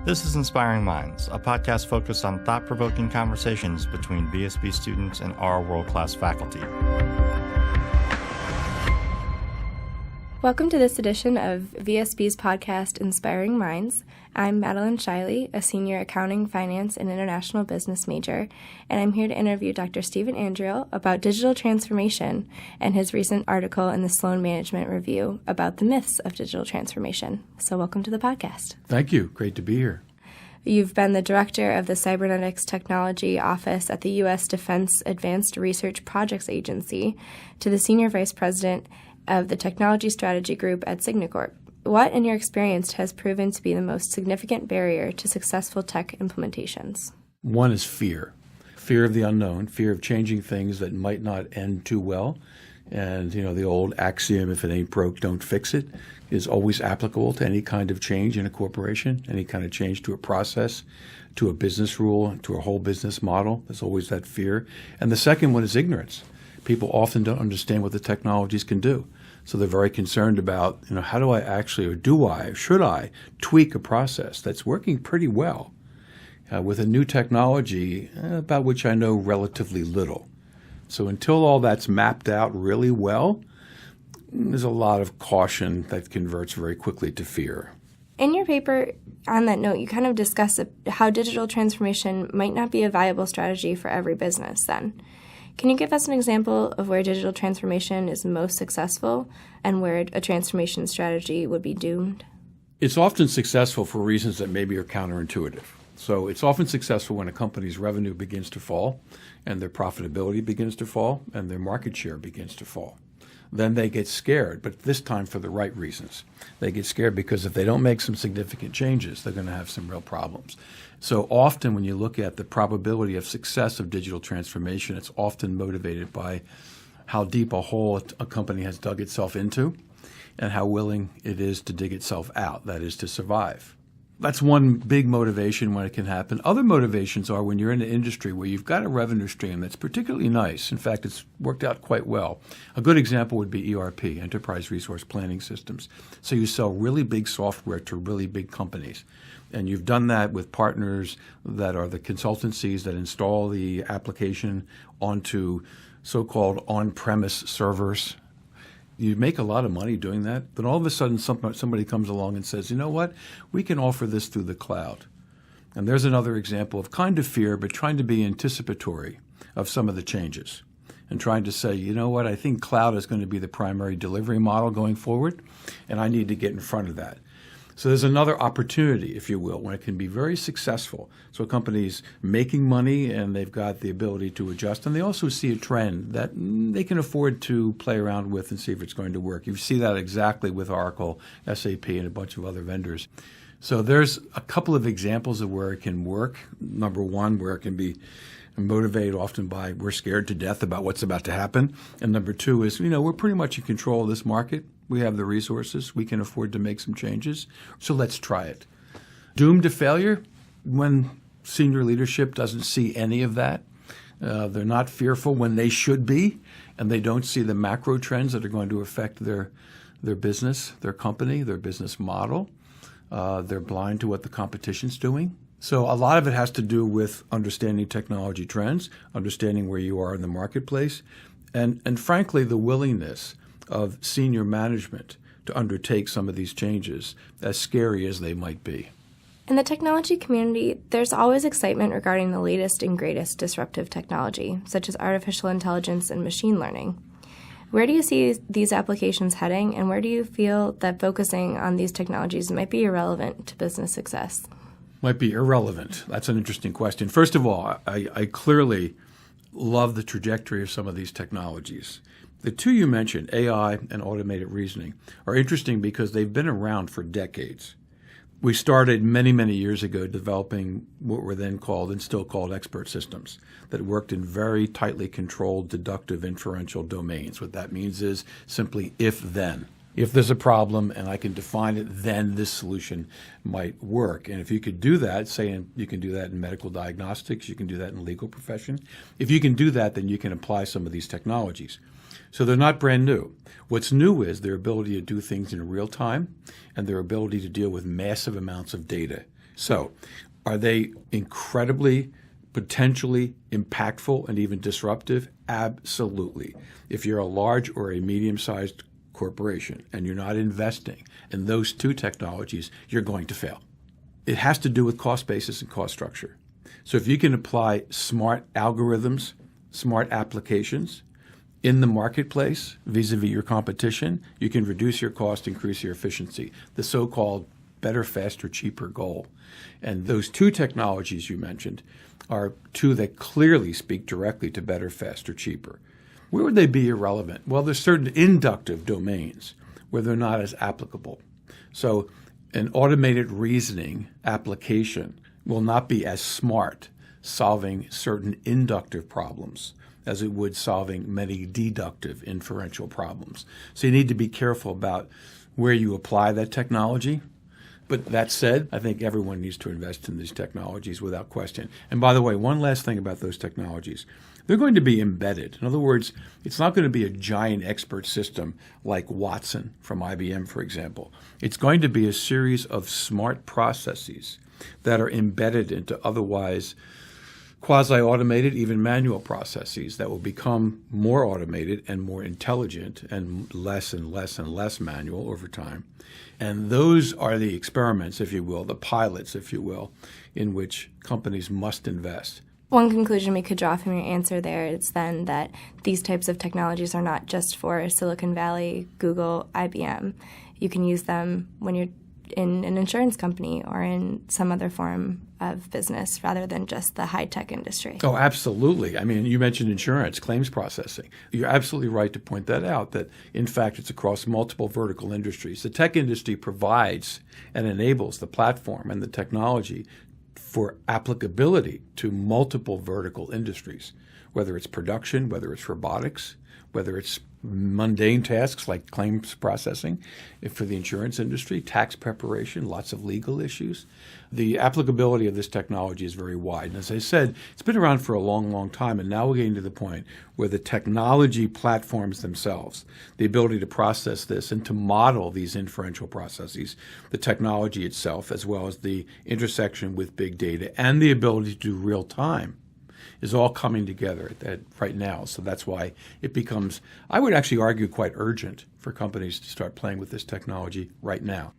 This is Inspiring Minds, a podcast focused on thought-provoking conversations between VSB students and our world-class faculty. Welcome to this edition of VSB's podcast, Inspiring Minds. I'm Madeline Shiley, a senior accounting, finance, and international business major, and I'm here to interview Dr. Stephen Andriole about digital transformation and his recent article in the Sloan Management Review about the myths of digital transformation. So welcome to the podcast. Thank you. Great to be here. You've been the director of the Cybernetics Technology Office at the U.S. Defense Advanced Research Projects Agency to the senior vice president of the Technology Strategy Group at Signacorp. What, in your experience, has proven to be the most significant barrier to successful tech implementations? One is fear. Fear of the unknown, fear of changing things that might not end too well. And, the old axiom, if it ain't broke, don't fix it, is always applicable to any kind of change in a corporation, any kind of change to a process, to a business rule, to a whole business model. There's always that fear. And the second one is ignorance. People often don't understand what the technologies can do. So they're very concerned about, how do I actually, or should I tweak a process that's working pretty well with a new technology about which I know relatively little. So until all that's mapped out really well, there's a lot of caution that converts very quickly to fear. In your paper, on that note, you kind of discuss how digital transformation might not be a viable strategy for every business then. Can you give us an example of where digital transformation is most successful and where a transformation strategy would be doomed? It's often successful for reasons that maybe are counterintuitive. So it's often successful when a company's revenue begins to fall and their profitability begins to fall and their market share begins to fall. Then they get scared, but this time for the right reasons. They get scared because if they don't make some significant changes, they're going to have some real problems. So often when you look at the probability of success of digital transformation, it's often motivated by how deep a hole a company has dug itself into and how willing it is to dig itself out, that is, to survive. That's one big motivation when it can happen. Other motivations are when you're in an industry where you've got a revenue stream that's particularly nice. In fact, it's worked out quite well. A good example would be ERP, Enterprise Resource Planning Systems. So you sell really big software to really big companies. And you've done that with partners that are the consultancies that install the application onto so-called on-premise servers. You make a lot of money doing that. Then all of a sudden somebody comes along and says, you know what, we can offer this through the cloud. And there's another example of kind of fear, but trying to be anticipatory of some of the changes and trying to say, you know what, I think cloud is going to be the primary delivery model going forward, and I need to get in front of that. So there's another opportunity, if you will, when it can be very successful. So a company's making money and they've got the ability to adjust, and they also see a trend that they can afford to play around with and see if it's going to work. You see that exactly with Oracle, SAP, and a bunch of other vendors. So there's a couple of examples of where it can work. Number one, where it can be motivated often by we're scared to death about what's about to happen. And number two is, we're pretty much in control of this market. We have the resources. We can afford to make some changes. So let's try it. Doomed to failure when senior leadership doesn't see any of that. They're not fearful when they should be, and they don't see the macro trends that are going to affect their business, their company, their business model. They're blind to what the competition's doing. So a lot of it has to do with understanding technology trends, understanding where you are in the marketplace, and frankly, the willingness of senior management to undertake some of these changes, as scary as they might be. In the technology community, there's always excitement regarding the latest and greatest disruptive technology, such as artificial intelligence and machine learning. Where do you see these applications heading, and where do you feel that focusing on these technologies might be irrelevant to business success? Might be irrelevant. That's an interesting question. First of all, I clearly love the trajectory of some of these technologies. The two you mentioned, AI and automated reasoning, are interesting because they've been around for decades. We started many, many years ago developing what were then called and still called expert systems that worked in very tightly controlled deductive inferential domains. What that means is simply if-then. If there's a problem and I can define it, then this solution might work. And if you could do that, say you can do that in medical diagnostics, you can do that in the legal profession. If you can do that, then you can apply some of these technologies. So they're not brand new. What's new is their ability to do things in real time and their ability to deal with massive amounts of data So are they incredibly, potentially impactful and even disruptive? Absolutely. If you're a large or a medium-sized corporation and you're not investing in those two technologies, you're going to fail. It has to do with cost basis and cost structure. So if you can apply smart algorithms, smart applications in the marketplace vis-a-vis your competition, you can reduce your cost, increase your efficiency, the so-called better, faster, cheaper goal. And those two technologies you mentioned are two that clearly speak directly to better, faster, cheaper. Where would they be irrelevant? Well, there's certain inductive domains where they're not as applicable. So an automated reasoning application will not be as smart solving certain inductive problems as it would solving many deductive inferential problems. So you need to be careful about where you apply that technology. But that said, I think everyone needs to invest in these technologies without question. And by the way, one last thing about those technologies. They're going to be embedded. In other words, it's not going to be a giant expert system like Watson from IBM, for example. It's going to be a series of smart processes that are embedded into otherwise quasi-automated, even manual processes that will become more automated and more intelligent and less manual over time. And those are the experiments, if you will, the pilots, if you will, in which companies must invest. One conclusion we could draw from your answer there is then that these types of technologies are not just for Silicon Valley, Google, IBM. You can use them when you're in an insurance company or in some other form of business rather than just the high-tech industry. Oh, absolutely. I mean, you mentioned insurance, claims processing. You're absolutely right to point that out, that in fact it's across multiple vertical industries. The tech industry provides and enables the platform and the technology for applicability to multiple vertical industries, whether it's production, whether it's robotics, whether it's mundane tasks like claims processing for the insurance industry, tax preparation, lots of legal issues. The applicability of this technology is very wide. And as I said, it's been around for a long, long time, and now we're getting to the point where the technology platforms themselves, the ability to process this and to model these inferential processes, the technology itself, as well as the intersection with big data and the ability to do real time, is all coming together right now. So that's why it becomes, I would actually argue, quite urgent for companies to start playing with this technology right now.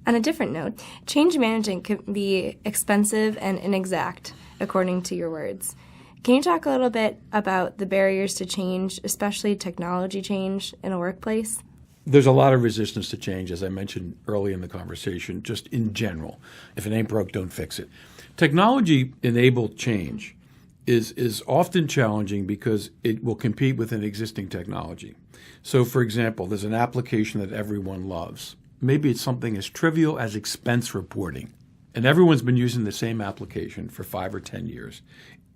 On a different note, change management can be expensive and inexact, according to your words. Can you talk a little bit about the barriers to change, especially technology change in a workplace? There's a lot of resistance to change, as I mentioned early in the conversation, just in general. If it ain't broke, don't fix it. Technology-enabled change is often challenging because it will compete with an existing technology. So, for example, there's an application that everyone loves. Maybe it's something as trivial as expense reporting. And everyone's been using the same application for 5 or 10 years.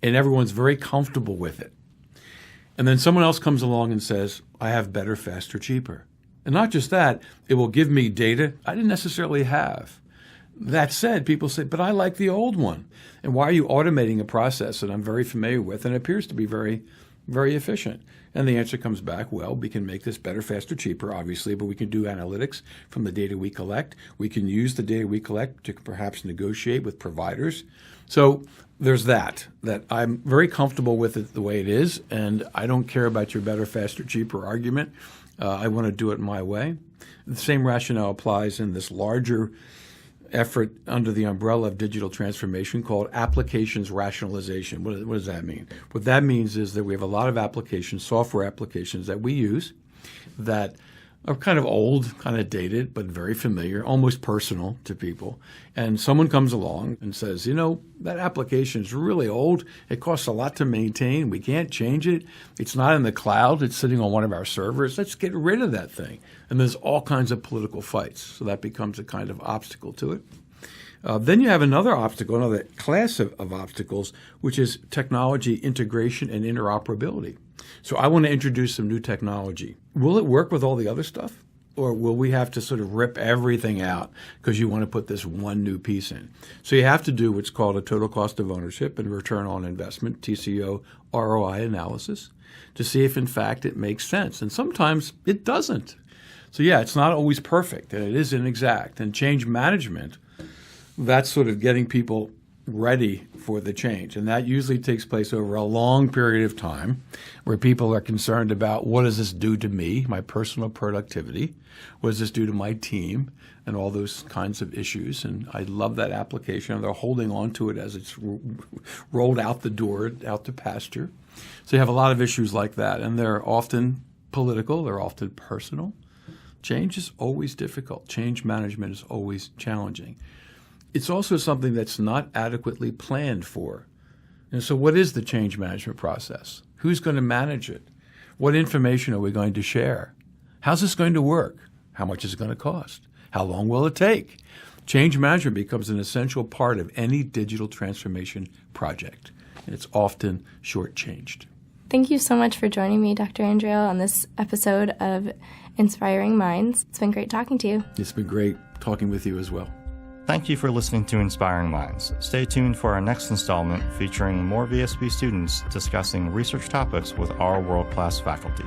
And everyone's very comfortable with it. And then someone else comes along and says, I have better, faster, cheaper. And not just that, it will give me data I didn't necessarily have. That said, people say, but I like the old one. And why are you automating a process that I'm very familiar with and appears to be very, very efficient? And the answer comes back, well, we can make this better, faster, cheaper, obviously, but we can do analytics from the data we collect. We can use the data we collect to perhaps negotiate with providers. So there's that I'm very comfortable with it the way it is, and I don't care about your better, faster, cheaper argument. I want to do it my way. The same rationale applies in this larger effort under the umbrella of digital transformation called applications rationalization. What does that mean? What that means is that we have a lot of applications, software applications that we use that are kind of old, kind of dated, but very familiar, almost personal to people. And someone comes along and says, you know, that application is really old. It costs a lot to maintain. We can't change it. It's not in the cloud. It's sitting on one of our servers. Let's get rid of that thing. And there's all kinds of political fights. So that becomes a kind of obstacle to it. Then you have another obstacle, another class of obstacles, which is technology integration and interoperability. So I want to introduce some new technology. Will it work with all the other stuff? Or will we have to sort of rip everything out because you want to put this one new piece in? So you have to do what's called a total cost of ownership and return on investment, TCO, ROI analysis, to see if in fact it makes sense. And sometimes it doesn't. So yeah, it's not always perfect and it is inexact. And change management, that's sort of getting people ready for the change. And that usually takes place over a long period of time where people are concerned about what does this do to me, my personal productivity? What does this do to my team? And all those kinds of issues. And I love that application. They're holding on to it as it's rolled out the door, out to pasture. So you have a lot of issues like that. And they're often political. They're often personal. Change is always difficult. Change management is always challenging. It's also something that's not adequately planned for. And so what is the change management process? Who's going to manage it? What information are we going to share? How's this going to work? How much is it going to cost? How long will it take? Change management becomes an essential part of any digital transformation project, and it's often shortchanged. Thank you so much for joining me, Dr. Andriole, on this episode of Inspiring Minds. It's been great talking to you. It's been great talking with you as well. Thank you for listening to Inspiring Minds. Stay tuned for our next installment featuring more VSB students discussing research topics with our world-class faculty.